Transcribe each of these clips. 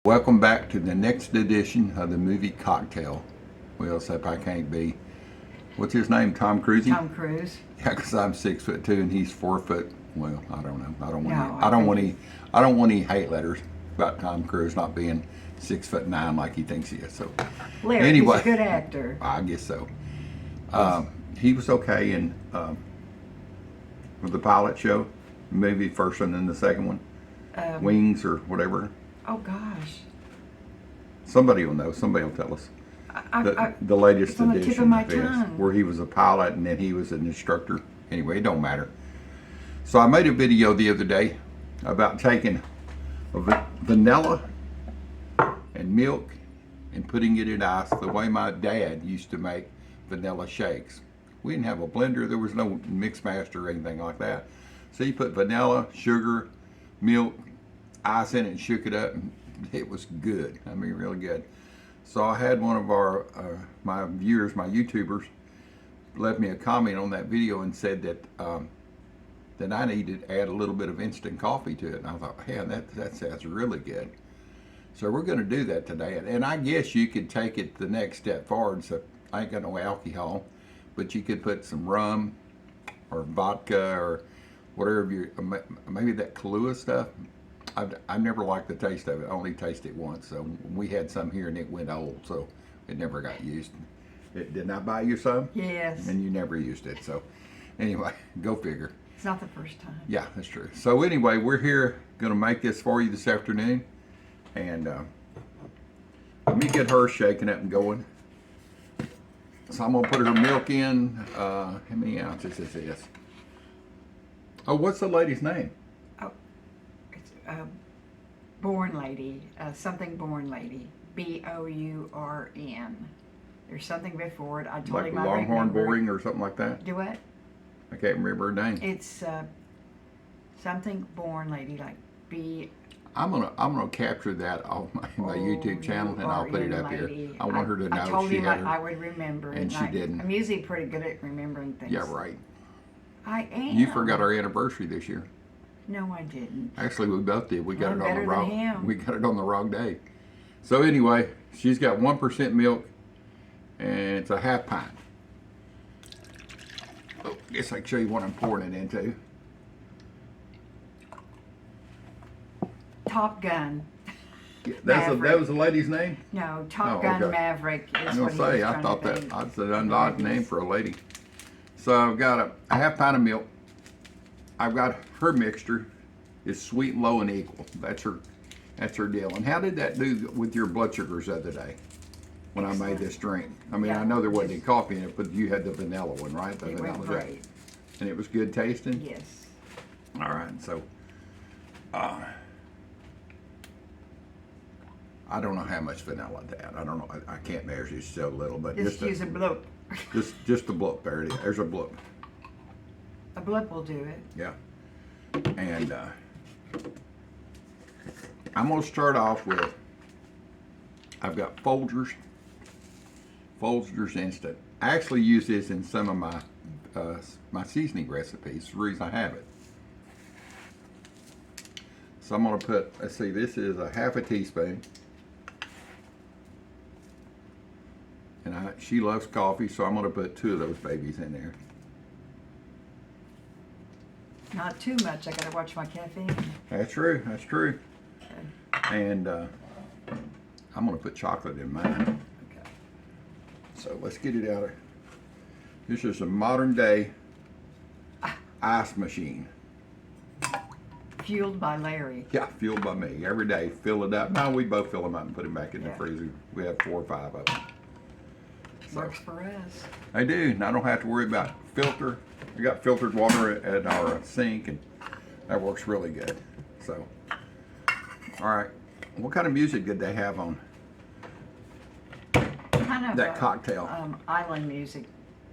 Welcome back to the next edition of the movie Cocktail. Well, except I can't be. What's his name? Tom Cruise? Tom Cruise. Yeah, because I'm 6'2" and he's 4 foot. Well, I don't know. I don't want. No, I don't want any. I don't want any hate letters about Tom Cruise not being 6'9" like he thinks he is. So, Larry, anyway, he's a good actor. I guess so. He was okay in with the pilot show, maybe first one and the second one, Wings or whatever. Oh gosh. Somebody will know. Somebody will tell us. The latest it's on the edition tip of my this, tongue. where he was a pilot and then he was an instructor. Anyway, it don't matter. So I made a video the other day about taking vanilla and milk and putting it in ice the way my dad used to make vanilla shakes. We didn't have a blender. There was no mix master or anything like that. So you put vanilla, sugar, milk, ice in it and shook it up, and it was good. I mean, really good. So I had one of our my viewers, my YouTubers, left me a comment on that video and said that that I needed to add a little bit of instant coffee to it. And I thought, yeah, that sounds really good. So we're going to do that today. And I guess you could take it the next step forward. So I ain't got no alcohol, but you could put some rum or vodka or whatever you, maybe that Kahlua stuff. I've never liked the taste of it. I only tasted it once. So we had some here and it went old, so it never got used. Didn't I buy you some? Yes. And you never used it. So anyway, go figure. It's not the first time. Yeah, that's true. So anyway, we're here going to make this for you this afternoon. And let me get her shaking up and going. So I'm going to put her milk in. How many ounces is this? Oh, what's the lady's name? It's Born Lady. Something Born Lady. Bourn. There's something before it. I told Like him I Longhorn remember. Boring or something like that? Do what? I can't remember her name. It's something Born Lady, like B. I'm gonna capture that off my YouTube channel and I'll put it up here. Lady. I want her to know I told she him had her. I would remember it. and she didn't. I'm usually pretty good at remembering things. Yeah, right. I am. You forgot our anniversary this year. No, I didn't. Actually, we both did. We got I'm it on the better than wrong. him. We got it on the wrong day. So anyway, she's got 1% milk, and it's a half pint. Oh, guess I can show you what I'm pouring it into. Top Gun. Yeah, Maverick. that was the lady's name. No, Top Oh, Gun okay. Maverick is I'm what he gonna was say I trying thought to that think. that's an odd name for a lady. So I've got a half pint of milk. I've got her mixture is sweet, low, and equal. That's her deal. And how did that do with your blood sugars the other day when I made this drink? I mean, Yeah, I know there wasn't any coffee in it, but you had the vanilla one, right? The It vanilla went drink. great. And it was good tasting? Yes. All right, so I don't know how much vanilla to add. I don't know. I can't measure. It's so little, but Just use a bloop. just a bloop. There it is. There's a bloop. A bloop will do it. Yeah. And I'm going to start off with, I've got Folgers Instant. I actually use this in some of my seasoning recipes. The reason I have it. So I'm going to put, let's see, this is a half a teaspoon. And she loves coffee, so I'm going to put 2 of those babies in there. Not too much. I gotta watch my caffeine. That's true. That's true. Okay. And I'm going to put chocolate in mine. Okay. So let's get it out of. This is a modern day ice machine. Fueled by Larry. Yeah, fueled by me. Every day, fill it up. No, we both fill them up and put them back in the Yeah. freezer. We have 4 or 5 of them. So, Works for us. I do, and I don't have to worry about filter. We got filtered water at our sink, and that works really good. So, all right. What kind of music did they have on Kind of that cocktail? island music.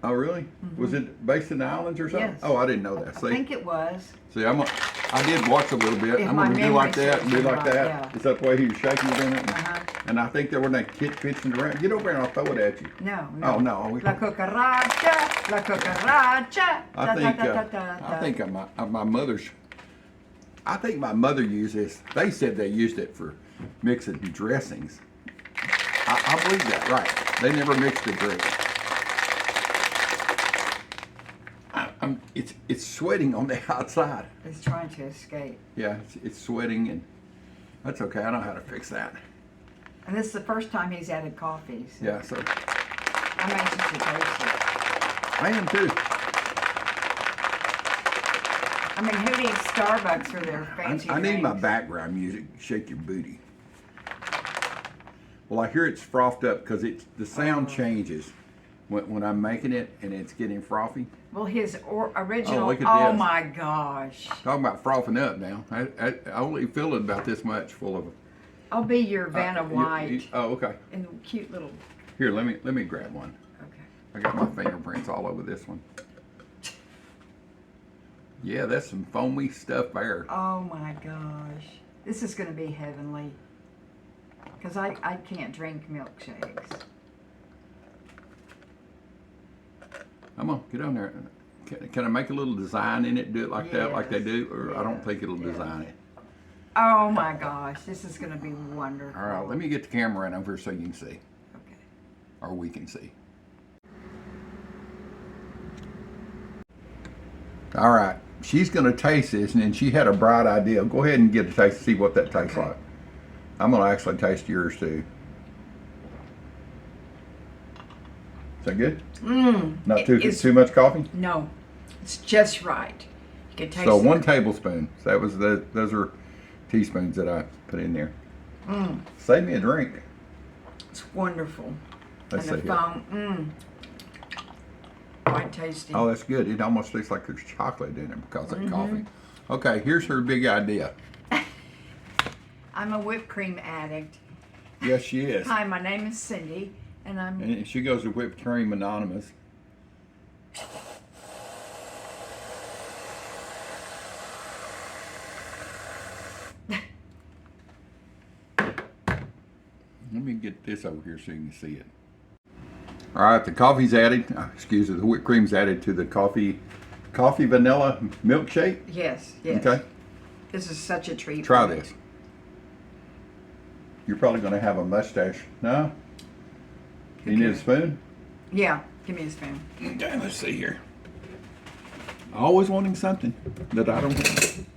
Oh, really? Was it based in the islands or something? Yes. Oh, I didn't know that. I See? think it was. See, I did watch a little bit. If I'm my going to do like memory that and do serves me like right, that. yeah. Is that the way he was shaking it in it? Uh-huh. And I think there were that kid pitching around. Get over there and I'll throw it at you. No. Oh, no. La cucaracha, la cucaracha. I think my mother's I think my mother used this. They said they used it for mixing dressings. I believe that, right. They never mix the drink. It's sweating on the outside. It's trying to escape. Yeah, it's sweating, and that's okay. I know how to fix that. And this is the first time he's added coffee. So Yeah, so I'm anxious to taste it. I am too. I mean, who needs Starbucks for their fancy I need my drinks? background music. Shake your booty. Well, I hear it's frothed up because the sound changes when I'm making it and it's getting frothy. Well, his original. Oh, look at Oh this. my gosh! Talking about frothing up now. I only fill it about this much full of. I'll be your Vanna White Oh, okay. in the cute little. Here, let me grab one. Okay. I got my fingerprints all over this one. Yeah, that's some foamy stuff there. Oh my gosh, this is going to be heavenly. Because I can't drink milkshakes. Come on, get on there. Can I make a little design in it? Do it like that, like they Yes. do? Or I don't think it'll Yes. design it. Oh my gosh, this is going to be wonderful. All right, let me get the camera right over so you can see. Okay. Or we can see. All right, she's going to taste this, and then she had a bright idea. Go ahead and get a taste to see what that tastes Okay. like. I'm going to actually taste yours too. Is that good? Not too much coffee? No, it's just right. You can taste So it. 1 tablespoon. So that was those are teaspoons that I put in there. Save me a drink. It's wonderful. Let's and see the here. foam, quite tasty. Oh, that's good. It almost tastes like there's chocolate in it because of coffee. Okay, here's her big idea. I'm a whipped cream addict. Yes, she is. Hi, my name is Cindy, and I'm. And she goes to Whipped Cream Anonymous. Let me get this over here so you can see it. All right, the coffee's added. Excuse me, the whipped cream's added to the coffee vanilla milkshake. Yes, yes. Okay, This is such a treat. try for me. this. You're probably going to have a mustache. No? You need a Okay. spoon? Yeah, give me a spoon. Okay, let's see here. Always wanting something that I don't have.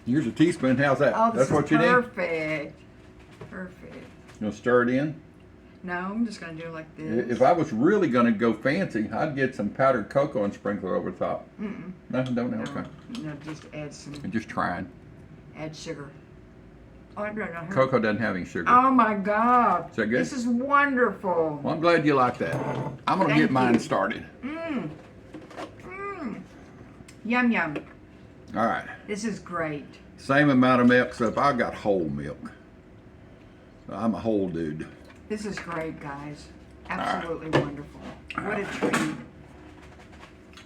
Here's a teaspoon. How's that? Oh, this That's is what you need? perfect. Perfect. You gonna stir it in? No, I'm just gonna do it like this. If I was really gonna go fancy, I'd get some powdered cocoa and sprinkle it over the top. Mm-mm. No, don't know. No, Okay. no, just add some. I'm just trying. Add sugar. Oh, I don't know. Cocoa doesn't have any sugar. Oh my God. Is that good? This is wonderful. Well, I'm glad you like that. I'm gonna Thank get mine you. started. Mmm. Mmm. Yum yum. All right. This is great. Same amount of milk, so if I got whole milk. So I'm a whole dude. This is great, guys. Absolutely wonderful. What a treat.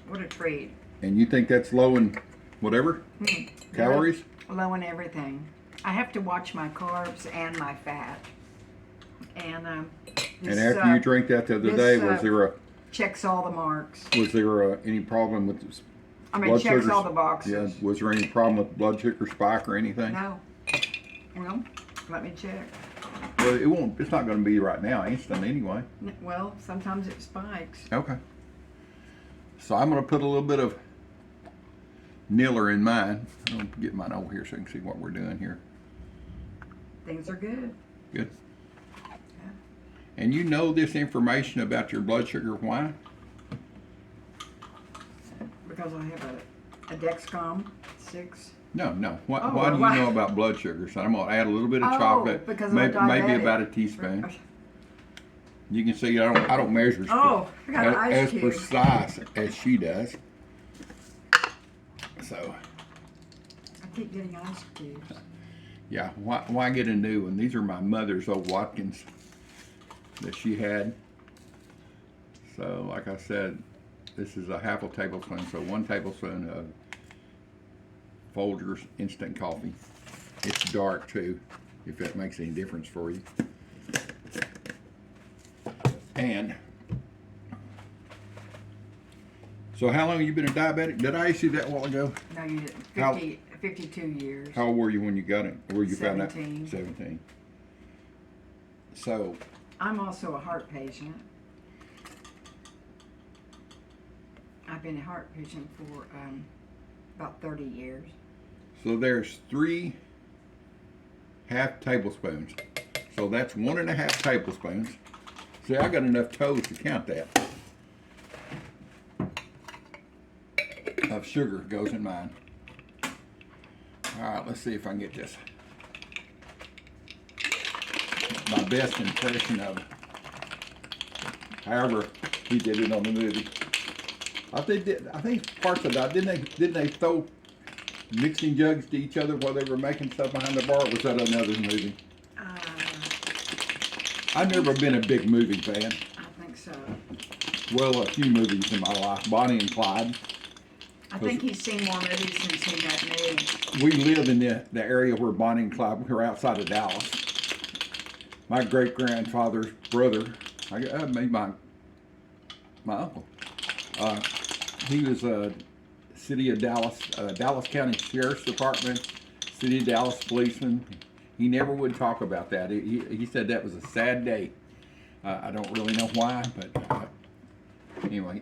What a treat. And you think that's low in whatever? Calories? Low in everything. I have to watch my carbs and my fat. And And after you drank that the other day, checks all the marks. was there any problem with I mean, blood checks sugar? all the boxes. Yeah. Was there any problem with blood sugar spike or anything? No. Well, let me check. Well, it won't. It's not going to be right now, instant anyway. Well, sometimes it spikes. Okay. So I'm going to put a little bit of Niller in mine. I'm going to get mine over here so you can see what we're doing here. Things are good. Good. And you know this information about your blood sugar. Why? Because I have a Dexcom 6. No. Why, Oh, why do you why? know about blood sugar? So I'm going to add a little bit of Oh, chocolate, because I'm a maybe diabetic. about a teaspoon. You can see I don't measure Oh, I got an ice as cube. precise as she does. So I keep getting ice cubes. yeah, why get a new one? These are my mother's old Watkins that she had. So like I said, this is a half a tablespoon, so 1 tablespoon of Folgers instant coffee. It's dark too, if that makes any difference for you. And so how long have you been a diabetic? Did I ask you that a while ago? No, you didn't. How- 52 years. How old were you when you got it? Where you found out? 17. 17. So, I'm also a heart patient. I've been a heart patient for about 30 years. so there's 3 half tablespoons. So that's 1.5 tablespoons. See, I got enough toes to count that. Of sugar goes in mine. All right, let's see if I can get this. My best impression of it. However, he did it on the movie. I think parts of that didn't they throw mixing jugs to each other while they were making stuff behind the bar? Or was that another movie? I've never been a big movie fan. I think so. Well, a few movies in my life. Bonnie and Clyde. I think he's seen more movies since he met me. We live in the area where Bonnie and Clyde, we're outside of Dallas. My great-grandfather's brother, I made my uncle. He was a city of Dallas, Dallas County Sheriff's Department, city of Dallas policeman. He never would talk about that. He said that was a sad day. I don't really know why, but anyway,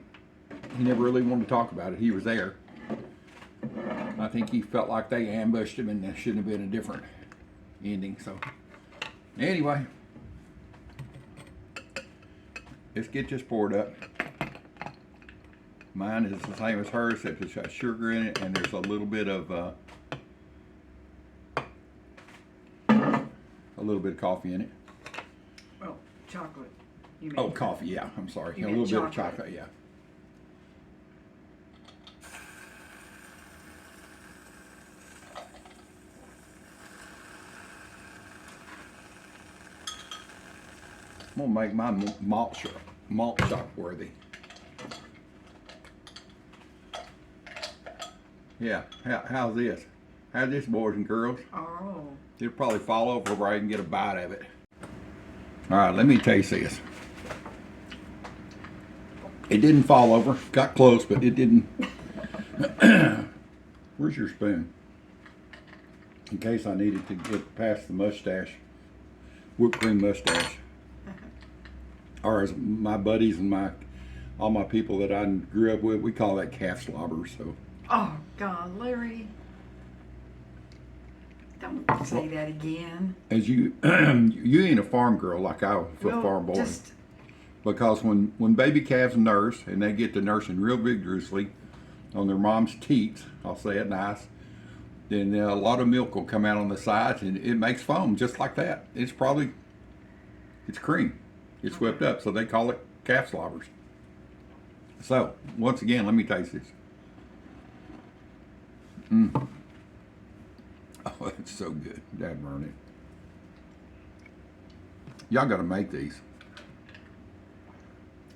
he never really wanted to talk about it. He was there. I think he felt like they ambushed him and there shouldn't have been a different ending. So anyway, let's get this poured up. Mine is the same as hers, except it's got sugar in it and there's a little bit of coffee in it. Oh, chocolate. You Oh, mean coffee, yeah, I'm sorry. You A meant little bit of chocolate. chocolate, yeah. I'm gonna make my malt shop worthy. Yeah, how's this? How's this, boys and girls? Oh, It'll probably fall over where I can get a bite of it. All right, let me taste this. It didn't fall over. Got close, but it didn't. Where's your spoon? In case I needed to get past the mustache, whipped cream mustache. Or as my buddies and all my people that I grew up with, we call that calf slobber. So. oh God, Larry. Don't say that again. As you ain't a farm girl like I was a Well, farm boy. just Because when baby calves nurse and they get to nursing real vigorously on their mom's teats, I'll say it nice, then a lot of milk will come out on the sides and it makes foam just like that. It's cream. It's whipped up, so they call it calf slobbers. So, once again, let me taste this. Oh, it's so good. Dad burn it. Y'all gotta make these.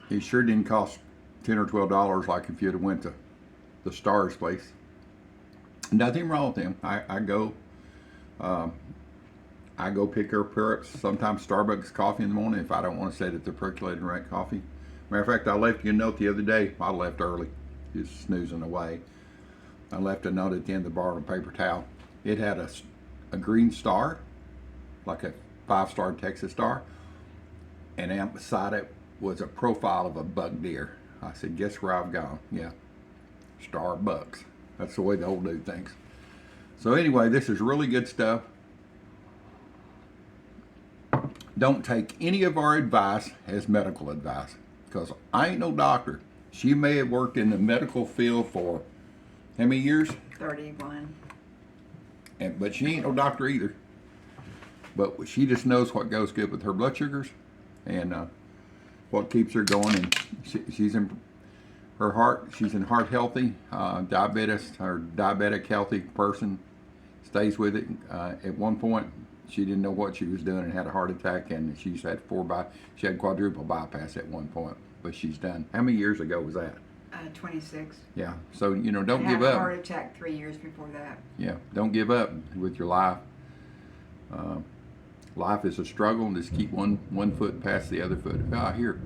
It sure didn't cost $10 or $12 like if you'd have went to the Stars place. Nothing wrong with them. I go pick up sometimes Starbucks coffee in the morning if I don't want to sit at the percolating right coffee. Matter of fact, I left you a note the other day. I left early, just snoozing away. I left a note at the end of the bar on a paper towel. It had a green star, like a 5-star Texas star, and out beside it was a profile of a buck deer. I said, guess where I've gone? Yeah, Starbucks. That's the way the old dude thinks. So anyway, this is really good stuff. Don't take any of our advice as medical advice, because I ain't no doctor. She may have worked in the medical field for how many years? 31. But she ain't no doctor either. But she just knows what goes good with her blood sugars and what keeps her going. And she's in her heart. She's in heart healthy. Diabetic healthy person stays with it. At one point, she didn't know what she was doing and had a heart attack, and she had quadruple bypass at one point. But she's done. How many years ago was that? 26. Yeah. So don't I give had a up. heart attack 3 years before that. Yeah, don't give up with your life. Life is a struggle, and just keep one foot past the other foot. I hear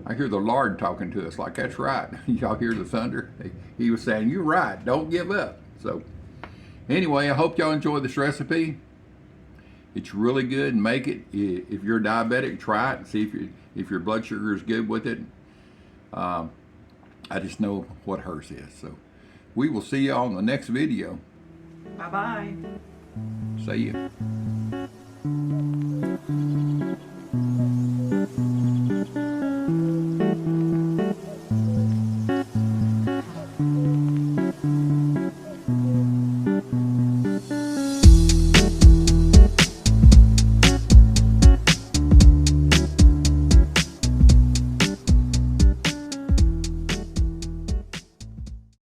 the Lord talking to us like that's right. Y'all hear the thunder? He was saying, "You're right. Don't give up." So Anyway, I hope y'all enjoy this recipe. It's really good. Make it. If you're diabetic, try it and see if your blood sugar is good with it. I just know what hers is. So we will see y'all in the next video. Bye-bye. See ya.